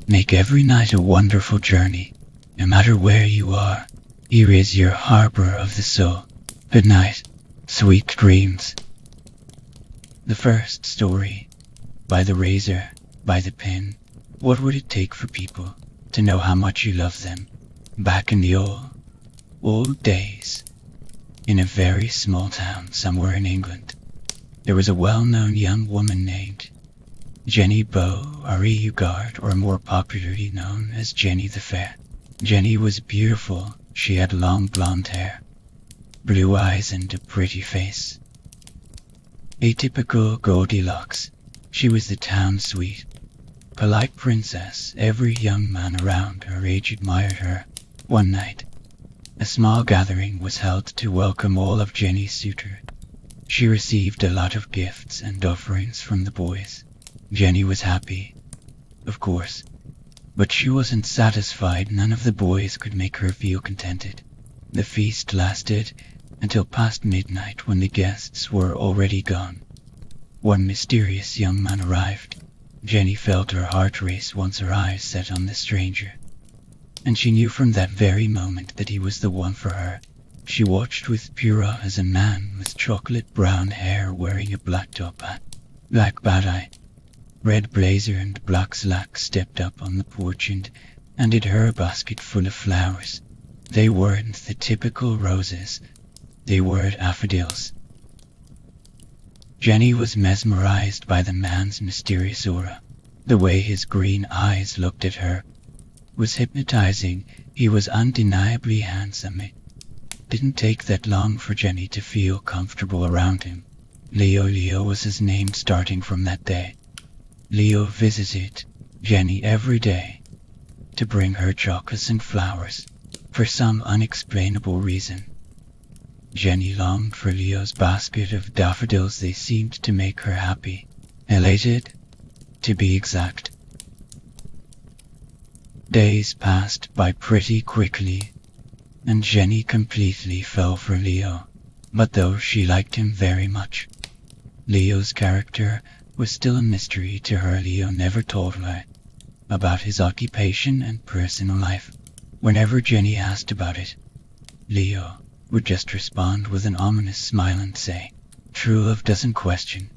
Make every night a wonderful journey, no matter where you are. Here is your harbor of the soul. Good night, sweet dreams. The first story. By the razor, by the pen. What would it take for people to know how much you love them? Back in the old days, in a very small town somewhere in England, there was a well-known young woman named Jenny Beauregard, or more popularly known as Jenny the Fair. Jenny was beautiful. She had long blonde hair, blue eyes, and a pretty face. A typical Goldilocks. She was the town's sweet, polite princess. Every young man around her age admired her. One night, a small gathering was held to welcome all of Jenny's suitors. She received a lot of gifts and offerings from the boys. Jenny was happy, of course, but she wasn't satisfied. None of the boys could make her feel contented. The feast lasted until past midnight, when the guests were already gone. One mysterious young man arrived. Jenny felt her heart race once her eyes set on the stranger, and she knew from that very moment that he was the one for her. She watched with pure awe as a man with chocolate brown hair, wearing a black top hat, black bad-eye, red blazer and black slacks, stepped up on the porch and handed her a basket full of flowers. They weren't the typical roses, they were daffodils. Jenny was mesmerized by the man's mysterious aura. The way his green eyes looked at her was hypnotizing. He was undeniably handsome. It didn't take that long for Jenny to feel comfortable around him. Leo was his name. Starting from that day, Leo visited Jenny every day to bring her chocolates and flowers. For some unexplainable reason, Jenny longed for Leo's basket of daffodils. They seemed to make her happy, elated, to be exact. Days passed by pretty quickly, and Jenny completely fell for Leo. But though she liked him very much, Leo's character was still a mystery to her. Leo never told her about his occupation and personal life. Whenever Jenny asked about it, Leo would just respond with an ominous smile and say, "True love doesn't question."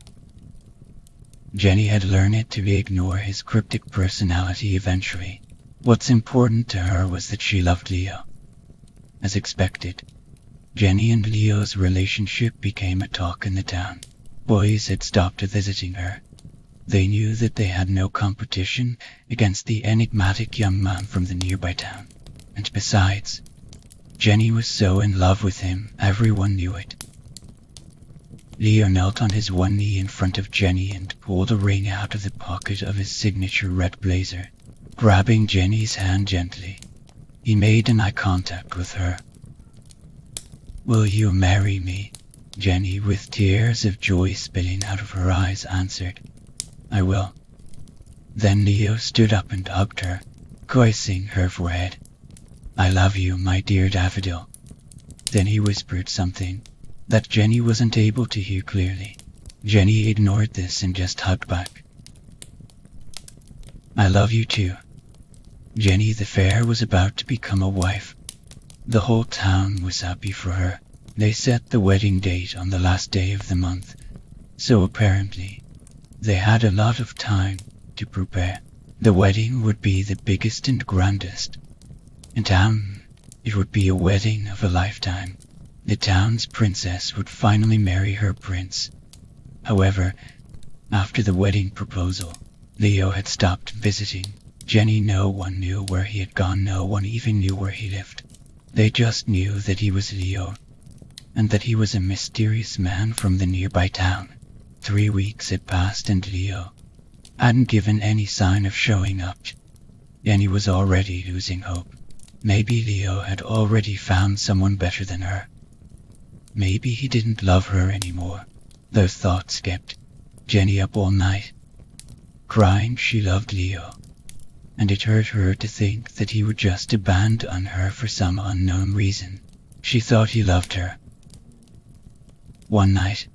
Jenny had learned to ignore his cryptic personality eventually. What's important to her was that she loved Leo. As expected, Jenny and Leo's relationship became a talk in the town. Boys had stopped visiting her. They knew that they had no competition against the enigmatic young man from the nearby town. And besides, Jenny was so in love with him, everyone knew it. Leo knelt on his one knee in front of Jenny and pulled a ring out of the pocket of his signature red blazer. Grabbing Jenny's hand gently, he made an eye contact with her. "Will you marry me?" Jenny, with tears of joy spilling out of her eyes, answered, "I will." Then Leo stood up and hugged her, caressing her forehead. "I love you, my dear daffodil." Then he whispered something that Jenny wasn't able to hear clearly. Jenny ignored this and just hugged back. "I love you too." Jenny the Fair was about to become a wife. The whole town was happy for her. They set the wedding date on the last day of the month, so apparently they had a lot of time to prepare. The wedding would be the biggest and grandest in town. It would be a wedding of a lifetime. The town's princess would finally marry her prince. However, after the wedding proposal, Leo had stopped visiting Jenny. No one knew where he had gone. No one even knew where he lived. They just knew that he was Leo, and that he was a mysterious man from the nearby town. 3 weeks had passed and Leo hadn't given any sign of showing up. Jenny was already losing hope. Maybe Leo had already found someone better than her. Maybe he didn't love her anymore. Those thoughts kept Jenny up all night, crying. She loved Leo, and it hurt her to think that he would just abandon her for some unknown reason. She thought he loved her. One night,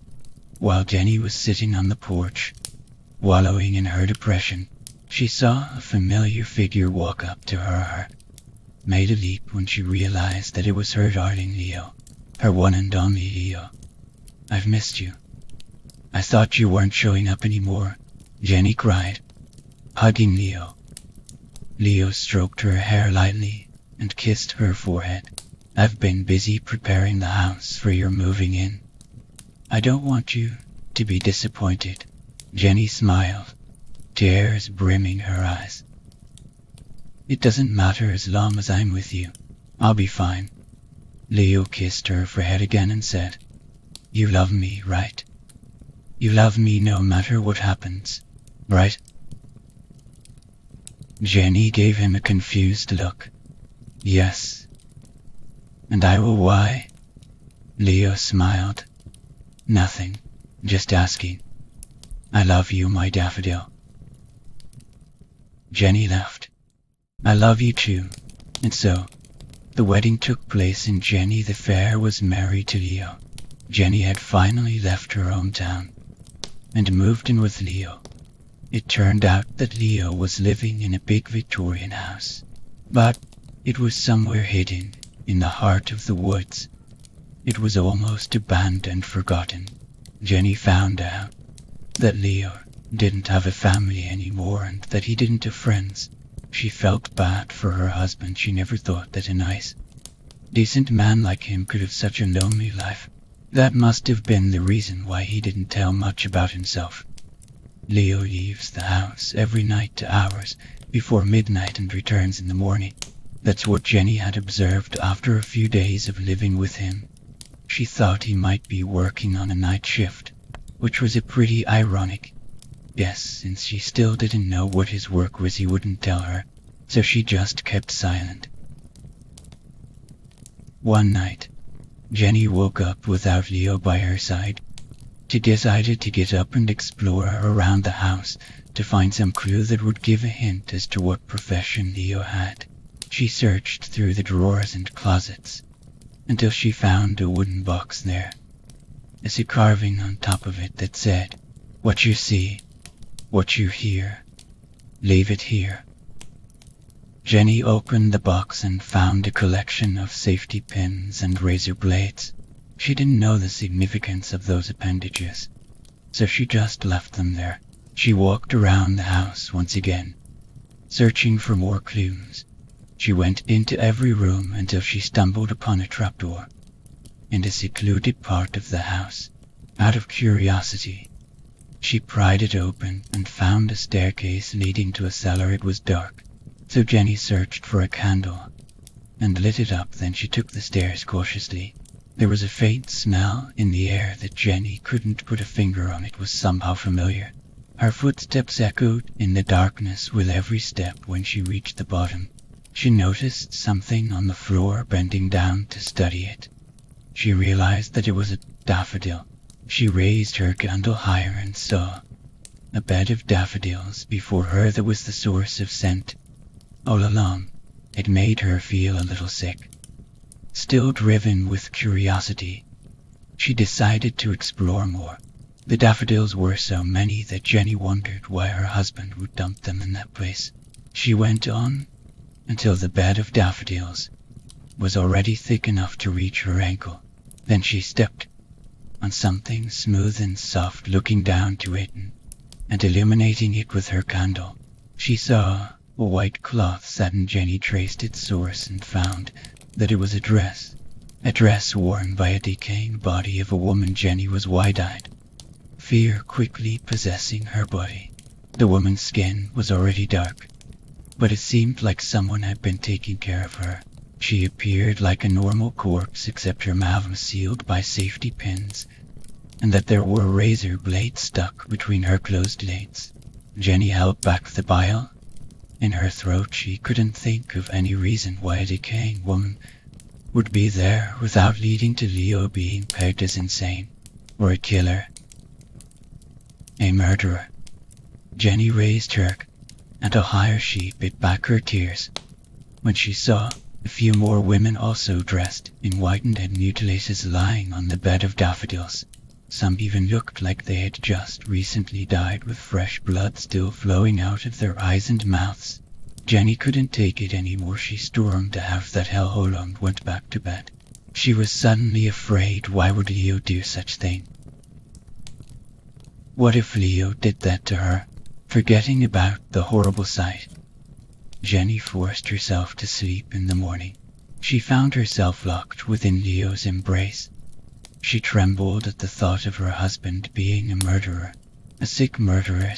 while Jenny was sitting on the porch, wallowing in her depression, She saw a familiar figure walk up to her, made a leap when she realized that it was her darling Leo, her one and only Leo. "I've missed you. I thought you weren't showing up anymore," Jenny cried, hugging Leo. Leo stroked her hair lightly and kissed her forehead. "I've been busy preparing the house for your moving in. I don't want you to be disappointed." Jenny smiled, tears brimming her eyes. "It doesn't matter as long as I'm with you. I'll be fine." Leo kissed her forehead again and said, "You love me, right? You love me no matter what happens, right?" Jenny gave him a confused look. "Yes." "And I will why?" Leo smiled. "Nothing, just asking. I love you, my daffodil." Jenny laughed. "I love you too." And so, the wedding took place and Jenny the Fair was married to Leo. Jenny had finally left her hometown and moved in with Leo. It turned out that Leo was living in a big Victorian house, but it was somewhere hidden in the heart of the woods. It was almost abandoned and forgotten. Jenny found out that Leo didn't have a family anymore and that he didn't have friends. She felt bad for her husband. She never thought that a nice, decent man like him could have such a lonely life. That must have been the reason why he didn't tell much about himself. Leo leaves the house every night to hours before midnight and returns in the morning. That's what Jenny had observed after a few days of living with him. She thought he might be working on a night shift, which was a pretty ironic guess since she still didn't know what his work was. He wouldn't tell her, so she just kept silent. One night, Jenny woke up without Leo by her side. She decided to get up and explore around the house to find some clue that would give a hint as to what profession Leo had. She searched through the drawers and closets until she found a wooden box there. There's a carving on top of it that said, "What you see, what you hear, leave it here." Jenny opened the box and found a collection of safety pins and razor blades. She didn't know the significance of those appendages, so she just left them there. She walked around the house once again, searching for more clues. She went into every room until she stumbled upon a trapdoor in a secluded part of the house. Out of curiosity, she pried it open and found a staircase leading to a cellar. It was dark, so Jenny searched for a candle and lit it up. Then she took the stairs cautiously. There was a faint smell in the air that Jenny couldn't put a finger on. It was somehow familiar. Her footsteps echoed in the darkness with every step. When she reached the bottom, she noticed something on the floor. Bending down to study it, she realized that it was a daffodil. She raised her candle higher and saw a bed of daffodils before her that was the source of scent. All along, it made her feel a little sick. Still driven with curiosity, she decided to explore more. The daffodils were so many that Jenny wondered why her husband would dump them in that place. She went on until the bed of daffodils was already thick enough to reach her ankle. Then she stepped on something smooth and soft. Looking down to it and illuminating it with her candle, she saw a white cloth satin. Jenny traced its source and found that it was a dress worn by a decaying body of a woman. Jenny was wide-eyed, fear quickly possessing her body. The woman's skin was already dark, but it seemed like someone had been taking care of her. She appeared like a normal corpse, except her mouth was sealed by safety pins, and that there were razor blades stuck between her closed lids. Jenny held back the bile in her throat. She couldn't think of any reason why a decaying woman would be there without leading to Leo being pegged as insane, or a killer, a murderer. Jenny raised her candle higher. She bit back her tears when she saw a few more women also dressed in white and had mutilations lying on the bed of daffodils. Some even looked like they had just recently died, with fresh blood still flowing out of their eyes and mouths. Jenny couldn't take it anymore. She stormed out of that hellhole and went back to bed. She was suddenly afraid. Why would Leo do such thing? What if Leo did that to her? Forgetting about the horrible sight, Jenny forced herself to sleep. In the morning, she found herself locked within Leo's embrace. She trembled at the thought of her husband being a murderer, a sick murderer.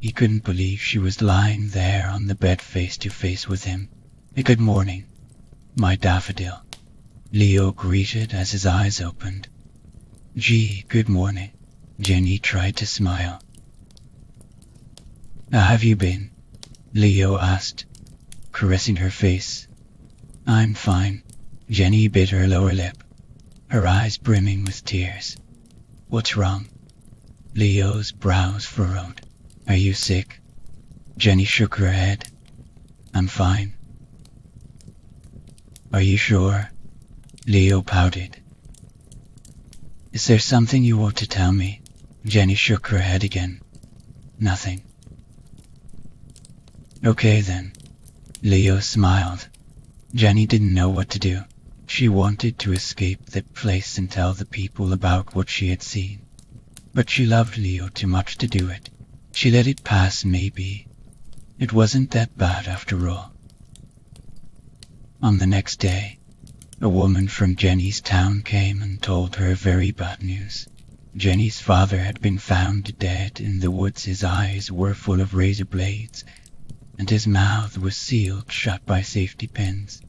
He couldn't believe she was lying there on the bed face to face with him. "Good morning, my daffodil," Leo greeted as his eyes opened. "Gee, good morning." Jenny tried to smile. "How have you been?" Leo asked, caressing her face. "I'm fine." Jenny bit her lower lip, her eyes brimming with tears. "What's wrong?" Leo's brows furrowed. "Are you sick?" Jenny shook her head. "I'm fine." "Are you sure?" Leo pouted. "Is there something you want to tell me?" Jenny shook her head again. "Nothing." "Okay then." Leo smiled. Jenny didn't know what to do. She wanted to escape that place and tell the people about what she had seen. But she loved Leo too much to do it. She let it pass. Maybe it wasn't that bad after all. On the next day, a woman from Jenny's town came and told her very bad news. Jenny's father had been found dead in the woods. His eyes were full of razor blades, and his mouth was sealed shut by safety pins.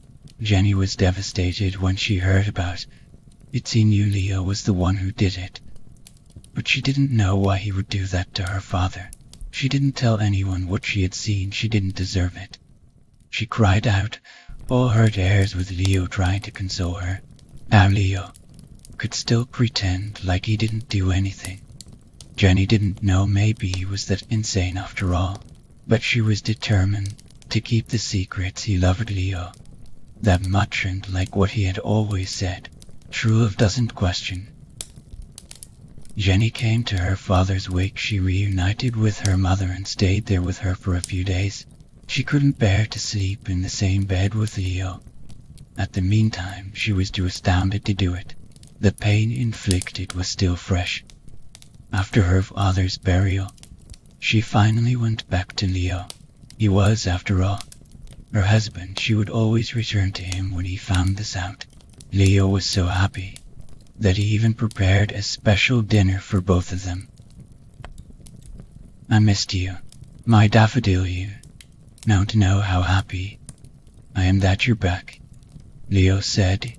Jenny was devastated when she heard about it. She knew Leo was the one who did it, but she didn't know why he would do that to her father. She didn't tell anyone what she had seen. She didn't deserve it. She cried out, all her tears, with Leo trying to console her. Now Leo could still pretend like he didn't do anything. Jenny didn't know, maybe he was that insane after all, but she was determined to keep the secret. He loved Leo that much, and like what he had always said, true love doesn't question. Jenny came to her father's wake. She reunited with her mother and stayed there with her for a few days. She couldn't bear to sleep in the same bed with Leo. At the meantime, she was too astounded to do it. The pain inflicted was still fresh. After her father's burial, she finally went back to Leo. He was, after all, her husband. She would always return to him when he found this out. Leo was so happy that he even prepared a special dinner for both of them. "I missed you, my daffodil. You don't know how happy I am that you're back," Leo said,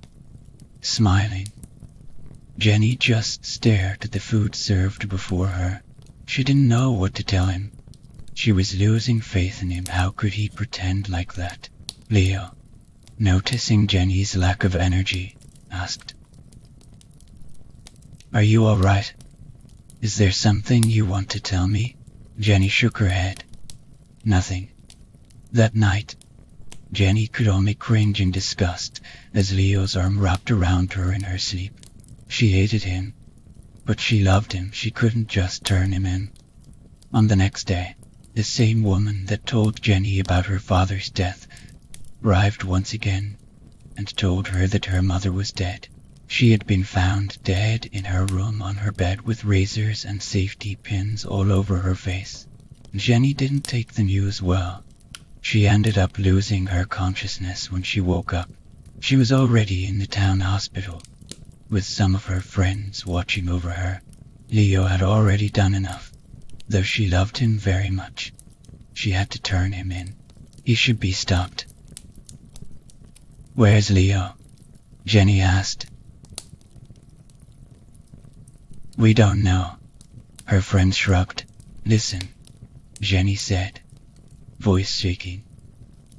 smiling. Jenny just stared at the food served before her. She didn't know what to tell him. She was losing faith in him. How could he pretend like that? Leo, noticing Jenny's lack of energy, asked, "Are you all right? Is there something you want to tell me?" Jenny shook her head. "Nothing." That night, Jenny could only cringe in disgust as Leo's arm wrapped around her in her sleep. She hated him, but she loved him. She couldn't just turn him in. On the next day, the same woman that told Jenny about her father's death arrived once again and told her that her mother was dead. She had been found dead in her room on her bed with razors and safety pins all over her face. Jenny didn't take the news well. She ended up losing her consciousness when she woke up. She was already in the town hospital, with some of her friends watching over her. Leo had already done enough. Though she loved him very much, she had to turn him in. He should be stopped. "Where's Leo?" Jenny asked. "We don't know." Her friend shrugged. "Listen," Jenny said, voice shaking.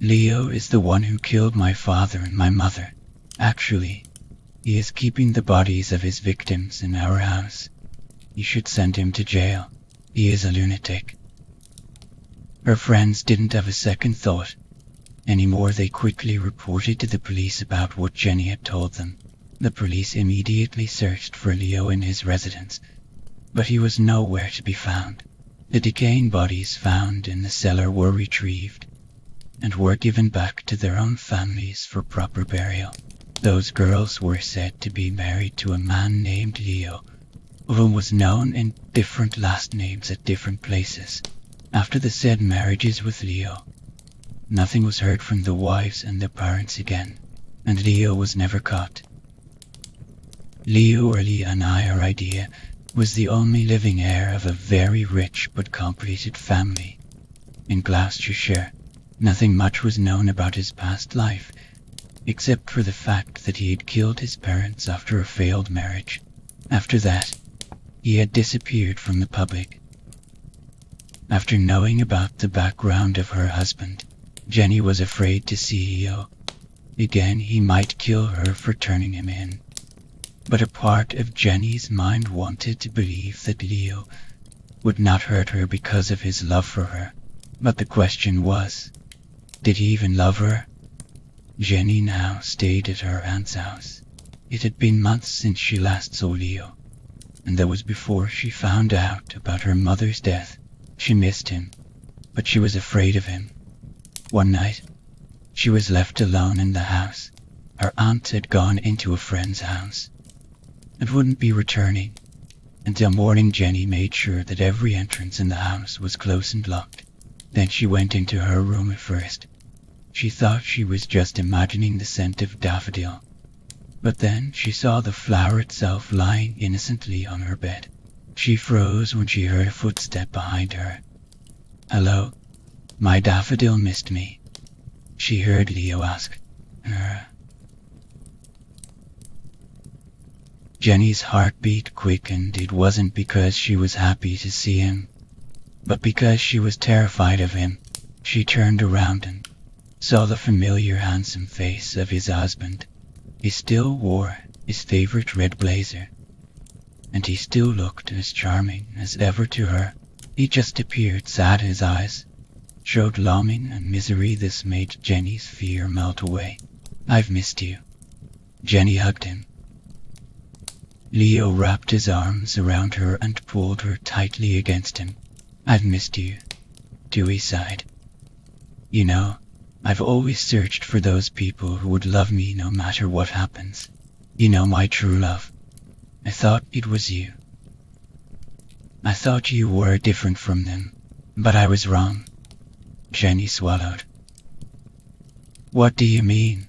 "Leo is the one who killed my father and my mother. Actually, he is keeping the bodies of his victims in our house. You should send him to jail. He is a lunatic." Her friends didn't have a second thought anymore. They quickly reported to the police about what Jenny had told them. The police immediately searched for Leo in his residence, but he was nowhere to be found. The decaying bodies found in the cellar were retrieved and were given back to their own families for proper burial. Those girls were said to be married to a man named Leo, who was known in different last names at different places. After the said marriages with Leo, nothing was heard from the wives and their parents again, and Leo was never caught. Leo, or Leonor idea, was the only living heir of a very rich but complicated family in Gloucestershire. Nothing much was known about his past life, except for the fact that he had killed his parents after a failed marriage. After that, he had disappeared from the public. After knowing about the background of her husband, Jenny was afraid to see Leo again. He might kill her for turning him in. But a part of Jenny's mind wanted to believe that Leo would not hurt her because of his love for her. But the question was, did he even love her? Jenny now stayed at her aunt's house. It had been months since she last saw Leo, and that was before she found out about her mother's death. She missed him, but she was afraid of him. One night, she was left alone in the house. Her aunt had gone into a friend's house and wouldn't be returning until morning. Jenny made sure that every entrance in the house was closed and locked. Then she went into her room. At first, she thought she was just imagining the scent of daffodil, but then she saw the flower itself lying innocently on her bed. She froze when she heard a footstep behind her. "Hello, my daffodil missed me," she heard Leo ask. Jenny's heartbeat quickened. It wasn't because she was happy to see him, but because she was terrified of him. She turned around and saw the familiar handsome face of his husband. He still wore his favorite red blazer, and he still looked as charming as ever to her. He just appeared sad. His eyes showed longing and misery. This made Jenny's fear melt away. "I've missed you." Jenny hugged him. Leo wrapped his arms around her and pulled her tightly against him. "I've missed you," too, he sighed. "You know, I've always searched for those people who would love me no matter what happens. You know, my true love. I thought it was you. I thought you were different from them, but I was wrong." Jenny swallowed. "What do you mean?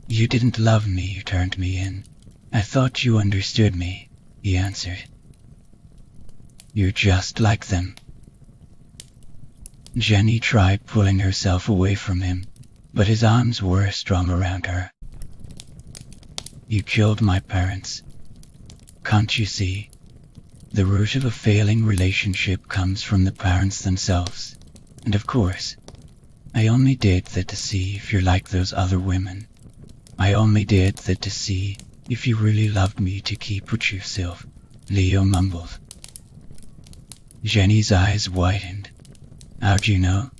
You didn't love me, you turned me in. I thought you understood me," he answered. "You're just like them." Jenny tried pulling herself away from him, but his arms were strong around her. "You killed my parents. Can't you see? The root of a failing relationship comes from the parents themselves. And of course, I only did that to see if you're like those other women. I only did that to see if you really loved me to keep with yourself," Leo mumbled. Jenny's eyes widened. "How'd you know?"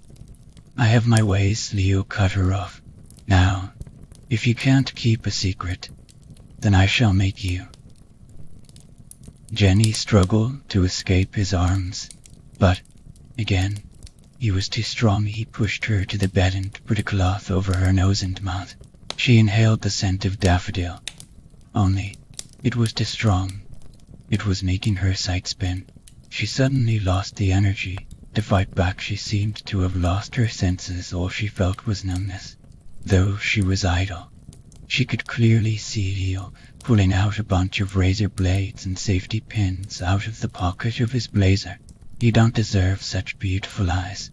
"I have my ways," Leo cut her off. "Now, if you can't keep a secret, then I shall make you." Jenny struggled to escape his arms, but, again, he was too strong. He pushed her to the bed and put a cloth over her nose and mouth. She inhaled the scent of daffodil. Only, it was too strong. It was making her sight spin. She suddenly lost the energy to fight back. She seemed to have lost her senses. All she felt was numbness. Though she was idle, she could clearly see Leo pulling out a bunch of razor blades and safety pins out of the pocket of his blazer. "You don't deserve such beautiful eyes,"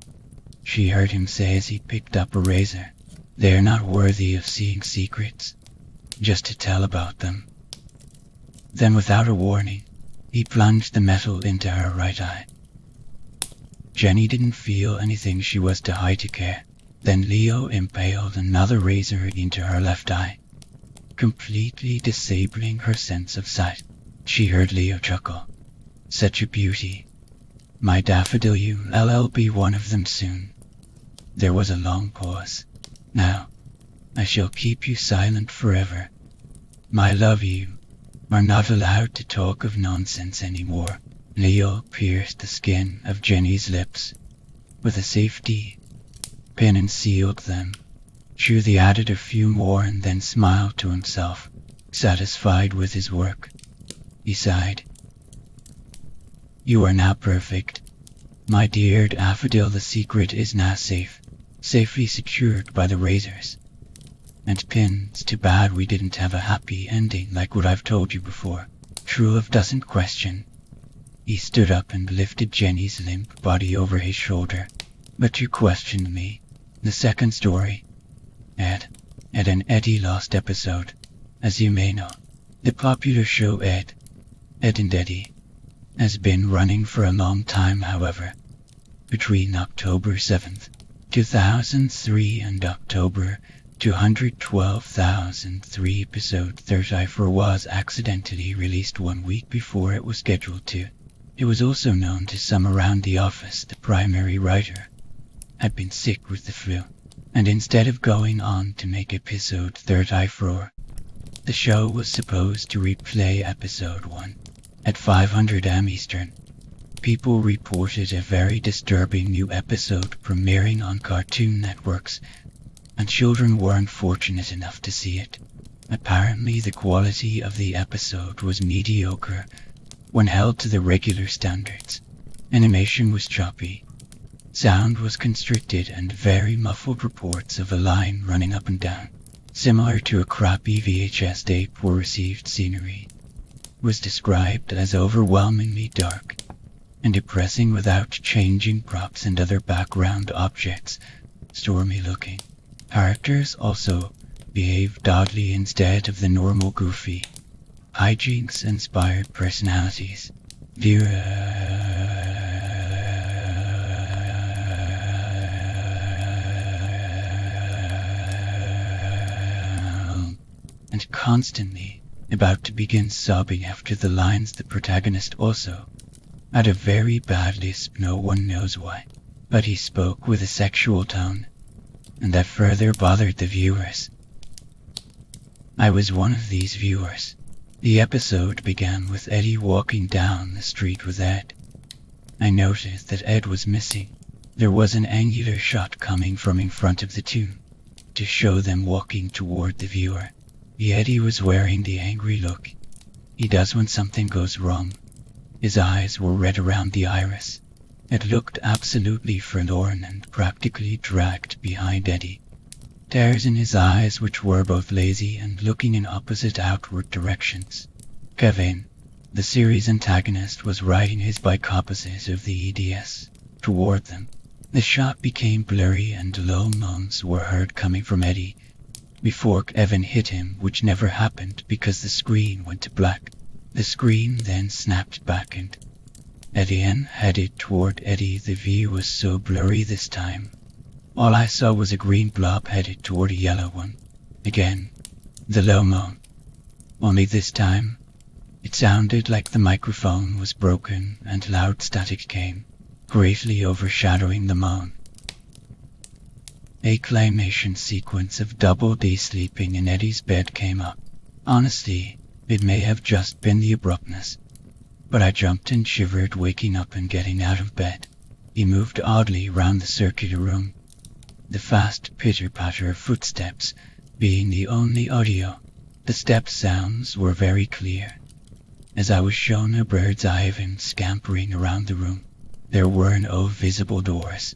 she heard him say as he picked up a razor. "They're not worthy of seeing secrets, just to tell about them." Then, without a warning, he plunged the metal into her right eye. Jenny didn't feel anything. She was too high to care. Then Leo impaled another razor into her left eye, completely disabling her sense of sight. She heard Leo chuckle. "Such a beauty. My daffodil, you'll be one of them soon." There was a long pause. "Now, I shall keep you silent forever. My love, you are not allowed to talk of nonsense anymore. Leo pierced the skin of Jenny's lips with a safety pin and sealed them. Julie added a few more and then smiled to himself, satisfied with his work. He sighed. You are now perfect. My dear Daffodil, the secret is now safely secured by the razors and pins. Too bad we didn't have a happy ending like what I've told you before. True love doesn't question. He stood up and lifted Jenny's limp body over his shoulder. But you questioned me. The second story. Ed and Eddie Lost episode. As you may know, the popular show Ed and Eddie has been running for a long time. However, between October 7th, 2003 and October 212,003, episode 34 was accidentally released 1 week before it was scheduled to. It was also known to some around the office the primary writer had been sick with the flu, and instead of going on to make episode 34, the show was supposed to replay episode 1 at 500 am Eastern. People reported a very disturbing new episode premiering on Cartoon Networks, and children weren't fortunate enough to see it. Apparently the quality of the episode was mediocre when held to the regular standards. Animation was choppy, sound was constricted, and very muffled reports of a line running up and down, similar to a crappy VHS tape, were received. Scenery was described as overwhelmingly dark and depressing without changing props and other background objects, stormy looking. Characters also behaved oddly instead of the normal goofy, hijinks-inspired personalities. And constantly about to begin sobbing after the lines. The protagonist also had a very bad lisp, no one knows why, but he spoke with a sexual tone, and that further bothered the viewers. I was one of these viewers. The episode began with Eddie walking down the street with Ed. I noticed that Ed was missing. There was an angular shot coming from in front of the two to show them walking toward the viewer. Eddie was wearing the angry look he does when something goes wrong. His eyes were red around the iris. It looked absolutely forlorn and practically dragged behind Eddie. Tears in his eyes which were both lazy and looking in opposite outward directions. Kevin, the series antagonist, was riding his bike opposite of the EDS toward them. The shot became blurry and low moans were heard coming from Eddie before Kevin hit him, which never happened because the screen went to black. The screen then snapped back and Eddie headed toward Eddie. The view was so blurry this time. All I saw was a green blob headed toward a yellow one. Again, the low moan. Only this time, it sounded like the microphone was broken and loud static came, greatly overshadowing the moan. A claymation sequence of Double D sleeping in Eddie's bed came up. Honestly, it may have just been the abruptness, but I jumped and shivered waking up and getting out of bed. He moved oddly round the circular room, the fast pitter-patter of footsteps being the only audio. The step sounds were very clear, as I was shown a bird's eye of him scampering around the room. There were no visible doors.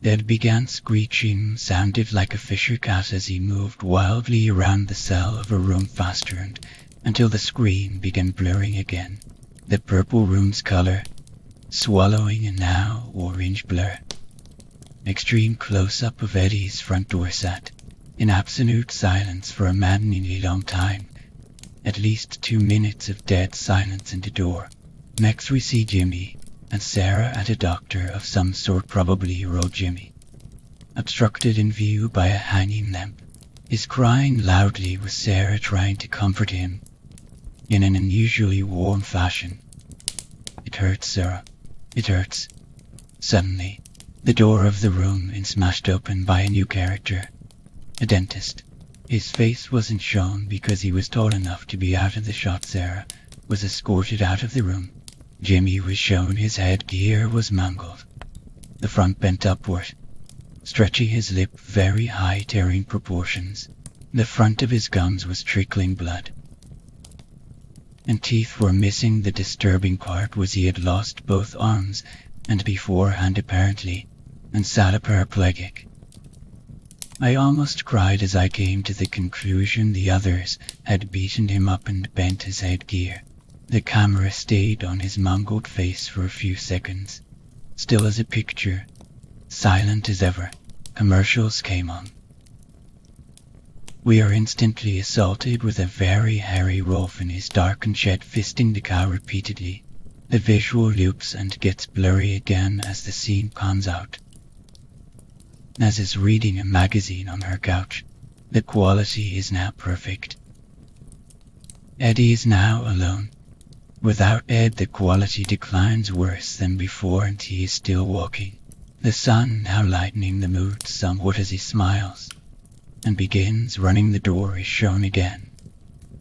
Ed began screeching, sounded like a fisher cat as he moved wildly around the cell of a room faster and until the screen began blurring again. The purple room's color, swallowing a now orange blur. Extreme close-up of Eddie's front door sat in absolute silence for a maddeningly long time. At least 2 minutes of dead silence in the door. Next we see Jimmy and Sarah at a doctor of some sort, probably your old Jimmy, obstructed in view by a hanging lamp. He's crying loudly with Sarah trying to comfort him in an unusually warm fashion. It hurts, Sarah. It hurts. Suddenly, the door of the room is smashed open by a new character, a dentist. His face wasn't shown because he was tall enough to be out of the shot. Sarah was escorted out of the room. Jimmy was shown his headgear was mangled. The front bent upward, stretching his lip very high, tearing proportions. The front of his gums was trickling blood, and teeth were missing. The disturbing part was he had lost both arms and beforehand apparently, and sat paraplegic. I almost cried as I came to the conclusion the others had beaten him up and bent his headgear. The camera stayed on his mangled face for a few seconds, still as a picture, silent as ever. Commercials came on. We are instantly assaulted with a very hairy wolf in his darkened shed fisting the cow repeatedly. The visual loops and gets blurry again as the scene pans out. Naz is reading a magazine on her couch. The quality is now perfect. Eddie is now alone. Without Ed, the quality declines worse than before, and he is still walking. The sun now lightening the mood somewhat as he smiles and begins running. The door is shown again,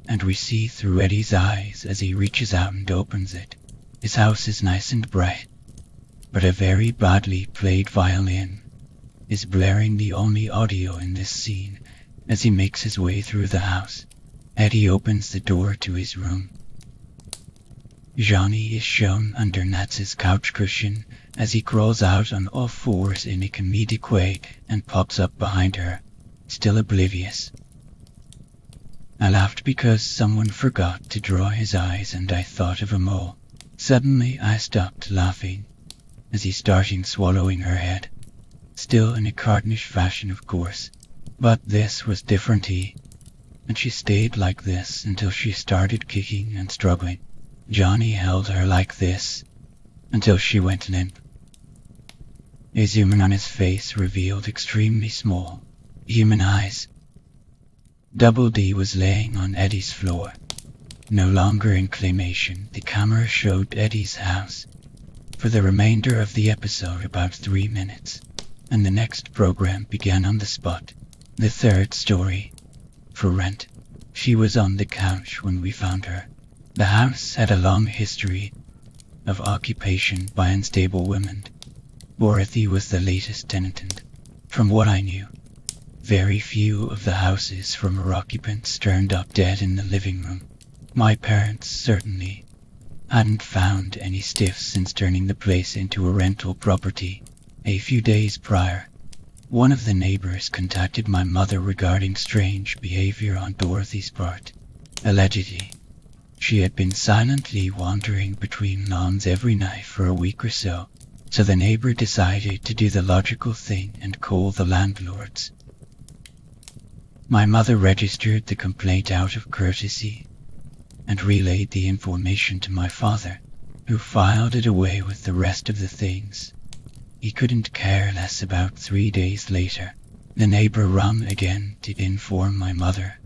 and we see through Eddie's eyes as he reaches out and opens it. His house is nice and bright, but a very badly played violin is blaring, the only audio in this scene, as he makes his way through the house. Eddie opens the door to his room. Johnny is shown under Natz's couch cushion as he crawls out on all fours in a comedic way and pops up behind her, still oblivious. I laughed because someone forgot to draw his eyes and I thought of a mole. Suddenly I stopped laughing as he started swallowing her head. Still in a cartoonish fashion, of course, but this was different. And she stayed like this until she started kicking and struggling. Johnny held her like this until she went limp. A zoom in on his face revealed extremely small, human eyes. Double D was laying on Eddie's floor. No longer in claymation, the camera showed Eddie's house for the remainder of the episode, about 3 minutes. And the next program began on the spot. The third story, for rent. She was on the couch when we found her. The house had a long history of occupation by unstable women. Dorothy was the latest tenant, and from what I knew, very few of the houses from her occupants turned up dead in the living room. My parents certainly hadn't found any stiffs since turning the place into a rental property. A few days prior, one of the neighbors contacted my mother regarding strange behavior on Dorothy's part. Allegedly, she had been silently wandering between lawns every night for a week or so the neighbor decided to do the logical thing and call the landlords. My mother registered the complaint out of courtesy and relayed the information to my father, who filed it away with the rest of the things. He couldn't care less. About 3 days later, the neighbor rang again to inform my mother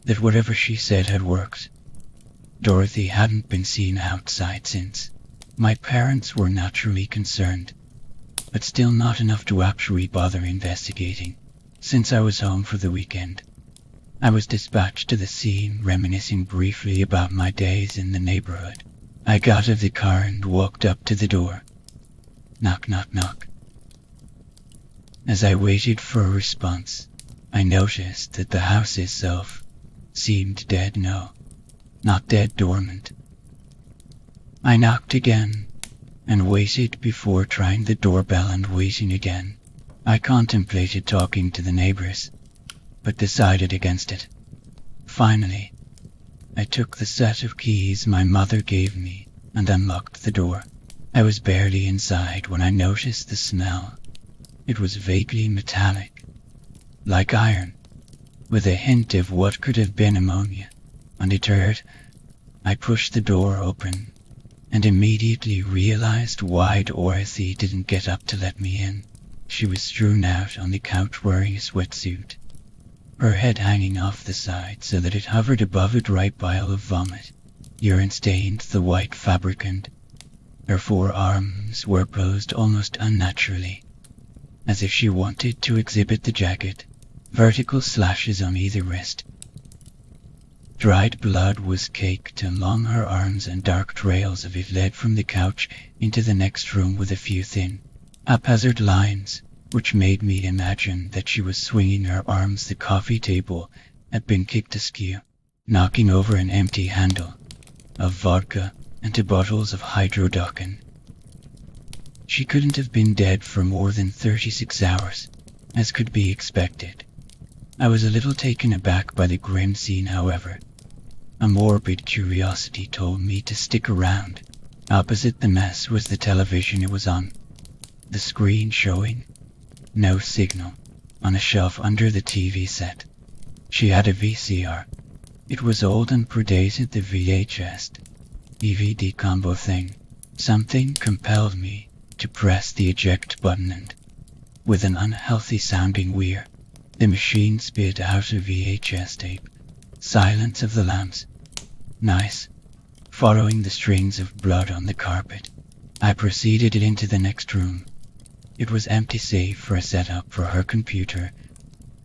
that whatever she said had worked. Dorothy hadn't been seen outside since. My parents were naturally concerned, but still not enough to actually bother investigating. Since I was home for the weekend, I was dispatched to the scene, reminiscing briefly about my days in the neighborhood. I got out of the car and walked up to the door. Knock, knock, knock. As I waited for a response, I noticed that the house itself seemed dead. No, not dead, dormant. I knocked again and waited before trying the doorbell and waiting again. I contemplated talking to the neighbors, but decided against it. Finally, I took the set of keys my mother gave me and unlocked the door. I was barely inside when I noticed the smell. It was vaguely metallic, like iron, with a hint of what could have been ammonia. Undeterred, I pushed the door open and immediately realized why Dorothy didn't get up to let me in. She was strewn out on the couch wearing a sweatsuit, her head hanging off the side so that it hovered above a dry pile of vomit. Urine stained the white fabric and her forearms were posed almost unnaturally, as if she wanted to exhibit the jagged, vertical slashes on either wrist. Dried blood was caked along her arms, and dark trails of it led from the couch into the next room with a few thin, haphazard lines, which made me imagine that she was swinging her arms. The coffee table had been kicked askew, knocking over an empty handle of vodka and 2 bottles of hydrodocan. She couldn't have been dead for more than 36 hours, as could be expected. I was a little taken aback by the grim scene, however. A morbid curiosity told me to stick around. Opposite the mess was the television. It was on, the screen showing no signal, on a shelf under the TV set. She had a VCR. It was old and predated the VHS DVD combo thing. Something compelled me to press the eject button, and with an unhealthy sounding whir, the machine spit out a VHS tape. Silence of the Lambs. Nice. Following the strings of blood on the carpet, I proceeded into the next room. It was empty save for a setup for her computer.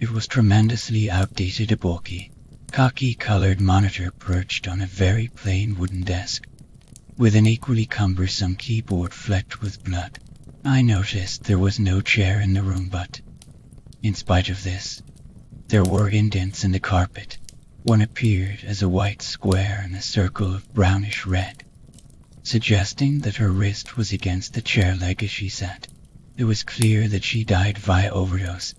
It was tremendously outdated. A bulky, khaki-colored monitor perched on a very plain wooden desk, with an equally cumbersome keyboard flecked with blood. I noticed there was no chair in the room, but in spite of this, there were indents in the carpet. One appeared as a white square in a circle of brownish red, suggesting that her wrist was against the chair leg as she sat. It was clear that she died via overdose,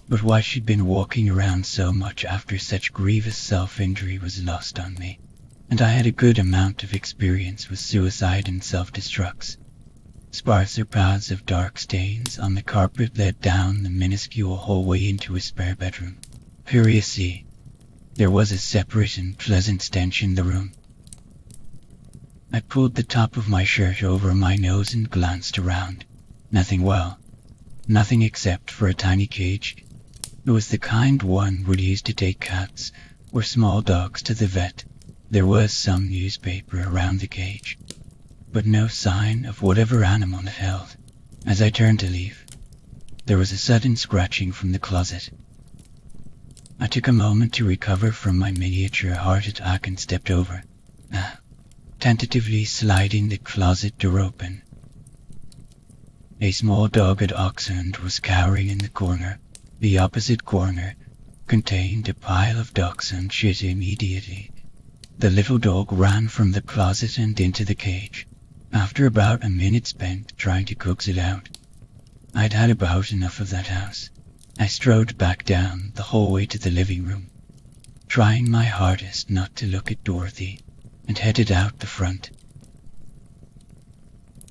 but why she'd been walking around so much after such grievous self-injury was lost on me, and I had a good amount of experience with suicide and self-destructs. Sparser paths of dark stains on the carpet led down the minuscule hallway into a spare bedroom. Curiously, there was a separate and pleasant stench in the room. I pulled the top of my shirt over my nose and glanced around. Nothing except for a tiny cage. It was the kind one would use to take cats or small dogs to the vet. There was some newspaper around the cage, but no sign of whatever animal it held. As I turned to leave, there was a sudden scratching from the closet. I took a moment to recover from my miniature heart attack and stepped over, tentatively sliding the closet door open. A small dog at Oxford was cowering in the corner. The opposite corner contained a pile of ducks and shit. Immediately, the little dog ran from the closet and into the cage. After about a minute spent trying to coax it out, I'd had about enough of that house. I strode back down the hallway to the living room, trying my hardest not to look at Dorothy, and headed out the front.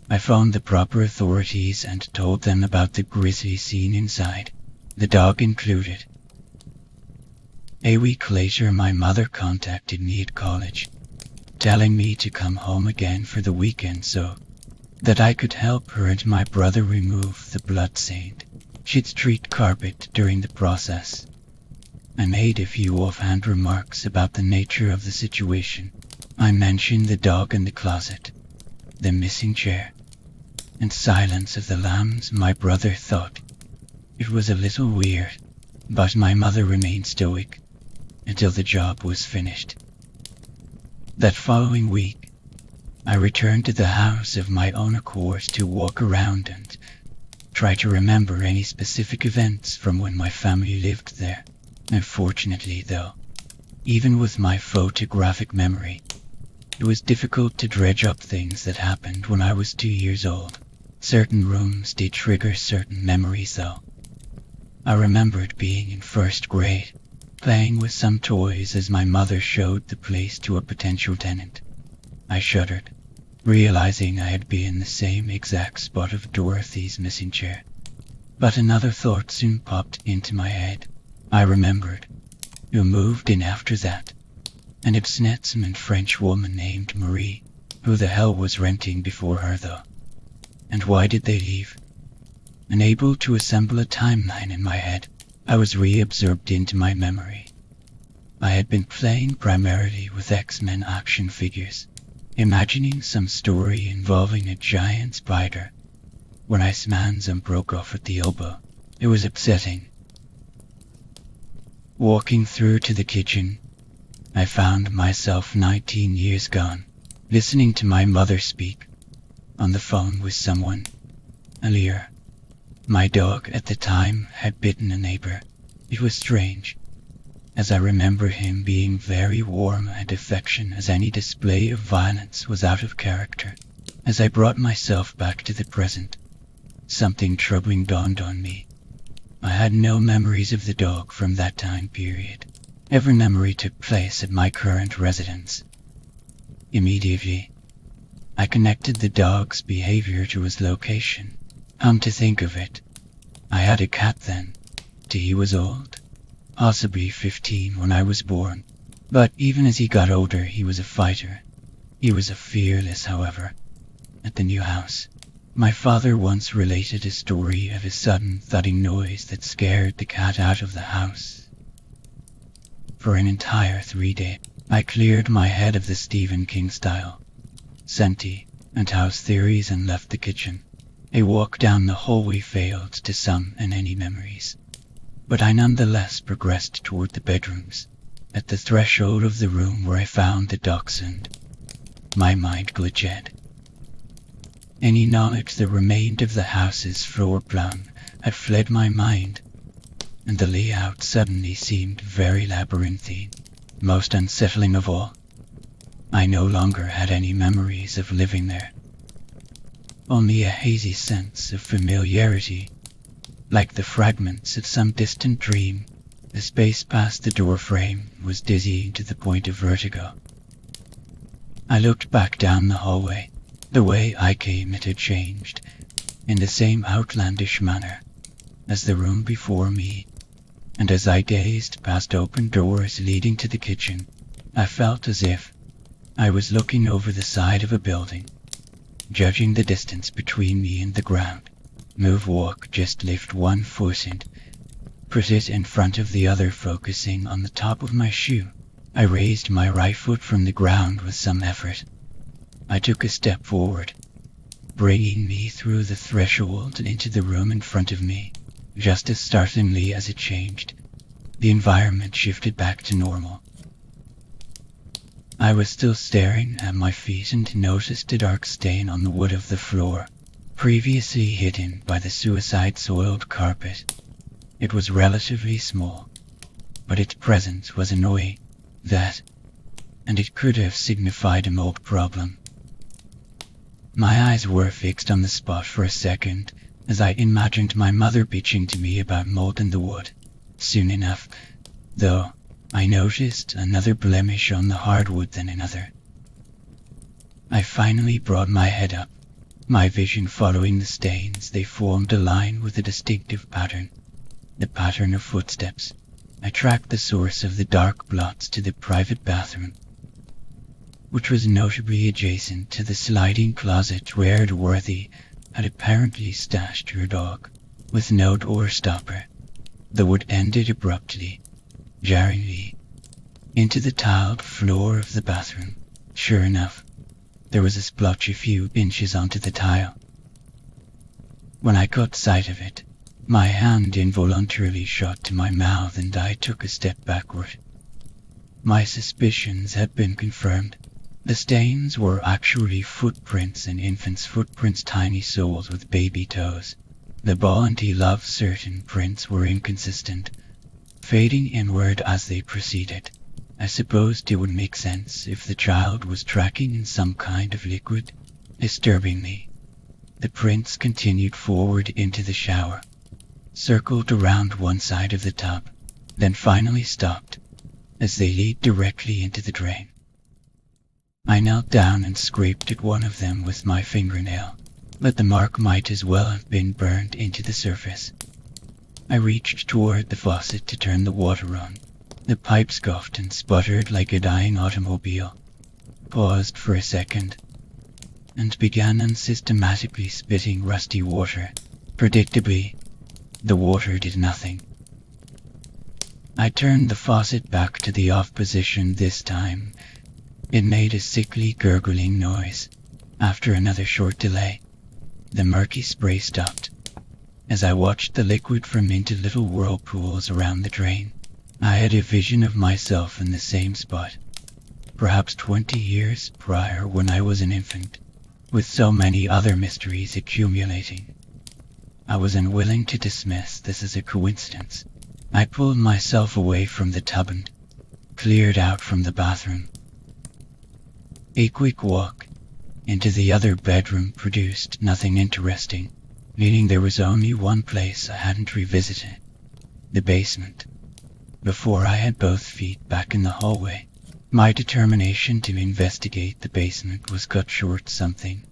I phoned the proper authorities and told them about the grisly scene inside, the dog included. A week later, my mother contacted me at college, telling me to come home again for the weekend so that I could help her and my brother remove the blood-stained shit street carpet. During the process, I made a few offhand remarks about the nature of the situation. I mentioned the dog in the closet, the missing chair, and Silence of the Lambs. My brother thought it was a little weird, but my mother remained stoic until the job was finished. That following week, I returned to the house of my own accord to walk around and try to remember any specific events from when my family lived there. Unfortunately, though, even with my photographic memory, it was difficult to dredge up things that happened when I was 2 years old. Certain rooms did trigger certain memories, though. I remembered being in first grade, playing with some toys as my mother showed the place to a potential tenant. I shuddered, realizing I had been in the same exact spot of Dorothy's missing chair. But another thought soon popped into my head. I remembered who moved in after that. An obstinate French woman named Marie. Who the hell was renting before her, though? And why did they leave? Unable to assemble a timeline in my head, I was reabsorbed into my memory. I had been playing primarily with X-Men action figures, imagining some story involving a giant spider. When Iceman's arm broke off at the elbow, it was upsetting. Walking through to the kitchen, I found myself 19 years gone, listening to my mother speak on the phone with someone. Earlier, my dog at the time had bitten a neighbor. It was strange, as I remember him being very warm and affectionate, as any display of violence was out of character. As I brought myself back to the present, something troubling dawned on me. I had no memories of the dog from that time period. Every memory took place at my current residence. Immediately, I connected the dog's behavior to his location. Come to think of it, I had a cat then. He was old, possibly 15 when I was born, but even as he got older he was a fighter. He was a fearless, however. At the new house, my father once related a story of a sudden thudding noise that scared the cat out of the house. For an entire 3 days, I cleared my head of the Stephen King style, senti, and house theories and left the kitchen. A walk down the hallway failed to sum and any memories, but I nonetheless progressed toward the bedrooms. At the threshold of the room where I found the dachshund, my mind glitched. Any knowledge that remained of the house's floor plan had fled my mind, and the layout suddenly seemed very labyrinthine. Most unsettling of all, I no longer had any memories of living there. Only a hazy sense of familiarity, like the fragments of some distant dream. The space past the door frame was dizzying to the point of vertigo. I looked back down the hallway. The way I came it had changed, in the same outlandish manner as the room before me, and as I gazed past open doors leading to the kitchen, I felt as if I was looking over the side of a building, judging the distance between me and the ground. Move, walk, just lift one foot and put it in front of the other, focusing on the top of my shoe. I raised my right foot from the ground with some effort. I took a step forward, bringing me through the threshold and into the room in front of me. Just as startlingly as it changed, the environment shifted back to normal. I was still staring at my feet and noticed a dark stain on the wood of the floor, previously hidden by the suicide-soiled carpet. It was relatively small, but its presence was annoying. And it could have signified a mold problem. My eyes were fixed on the spot for a second, as I imagined my mother bitching to me about mold in the wood. Soon enough, though, I noticed another blemish on the hardwood, then another. I finally brought my head up, my vision following the stains. They formed a line with a distinctive pattern, the pattern of footsteps. I tracked the source of the dark blots to the private bathroom, which was notably adjacent to the sliding closet where the worthy had apparently stashed her dog, with no door stopper. The wood ended abruptly, jarringly, into the tiled floor of the bathroom. Sure enough, there was a splotch a few inches onto the tile. When I caught sight of it, my hand involuntarily shot to my mouth and I took a step backward. My suspicions had been confirmed. The stains were actually footprints, an infant's footprints, tiny soles with baby toes. The ball and heel of certain prints were inconsistent, fading inward as they proceeded. I supposed it would make sense if the child was tracking in some kind of liquid. Disturbingly, the prints continued forward into the shower, circled around one side of the tub, then finally stopped, as they lead directly into the drain. I knelt down and scraped at one of them with my fingernail, but the mark might as well have been burned into the surface. I reached toward the faucet to turn the water on. The pipe scuffed and sputtered like a dying automobile, paused for a second, and began unsystematically spitting rusty water. Predictably, the water did nothing. I turned the faucet back to the off position this time. It made a sickly gurgling noise. After another short delay, the murky spray stopped, as I watched the liquid form into little whirlpools around the drain. I had a vision of myself in the same spot, perhaps 20 years prior when I was an infant, with so many other mysteries accumulating. I was unwilling to dismiss this as a coincidence. I pulled myself away from the tub and cleared out from the bathroom. A quick walk into the other bedroom produced nothing interesting, meaning there was only one place I hadn't revisited: the basement. Before I had both feet back in the hallway, my determination to investigate the basement was cut short. Something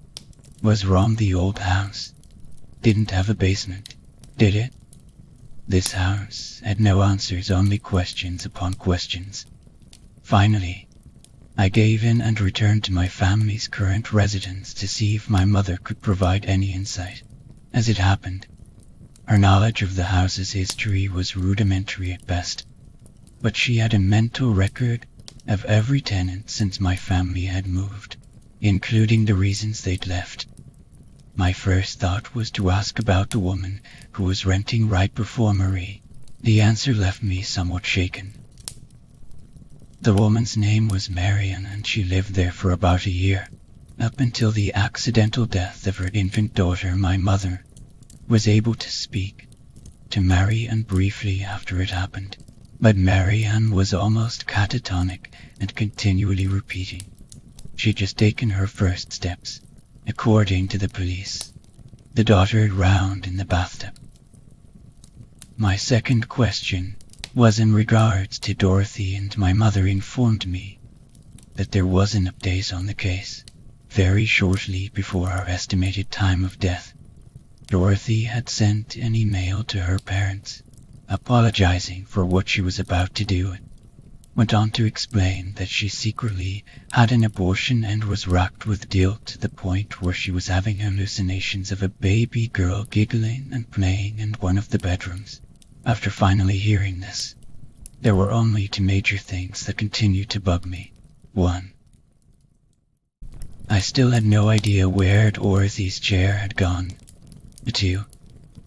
was wrong. The old house didn't have a basement, did it? This house had no answers, only questions upon questions. Finally, I gave in and returned to my family's current residence to see if my mother could provide any insight. As it happened, her knowledge of the house's history was rudimentary at best, but she had a mental record of every tenant since my family had moved, including the reasons they'd left. My first thought was to ask about the woman who was renting right before Marie. The answer left me somewhat shaken. The woman's name was Marian, and she lived there for about a year, up until the accidental death of her infant daughter. My mother was able to speak to Marian briefly after it happened, but Marian was almost catatonic and continually repeating she'd just taken her first steps. According to the police, the daughter had drowned in the bathtub. My second question was in regards to Dorothy, and my mother informed me that there was an update on the case. Very shortly before our estimated time of death, Dorothy had sent an email to her parents, apologizing for what she was about to do, and went on to explain that she secretly had an abortion and was racked with guilt to the point where she was having hallucinations of a baby girl giggling and playing in one of the bedrooms. After finally hearing this, there were only two major things that continued to bug me. 1. I still had no idea where Dorothy's chair had gone. 2.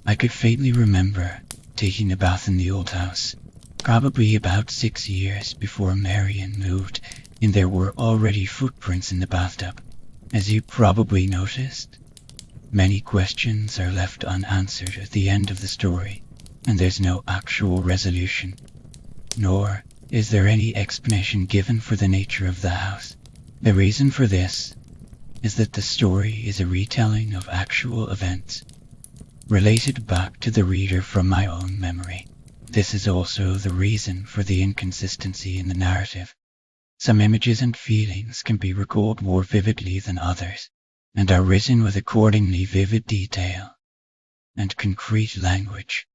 I could faintly remember taking a bath in the old house, probably about 6 years before Marian moved, and there were already footprints in the bathtub. As you probably noticed, many questions are left unanswered at the end of the story, and there's no actual resolution, nor is there any explanation given for the nature of the house. The reason for this is that the story is a retelling of actual events, related back to the reader from my own memory. This is also the reason for the inconsistency in the narrative. Some images and feelings can be recalled more vividly than others, and are written with accordingly vivid detail and concrete language.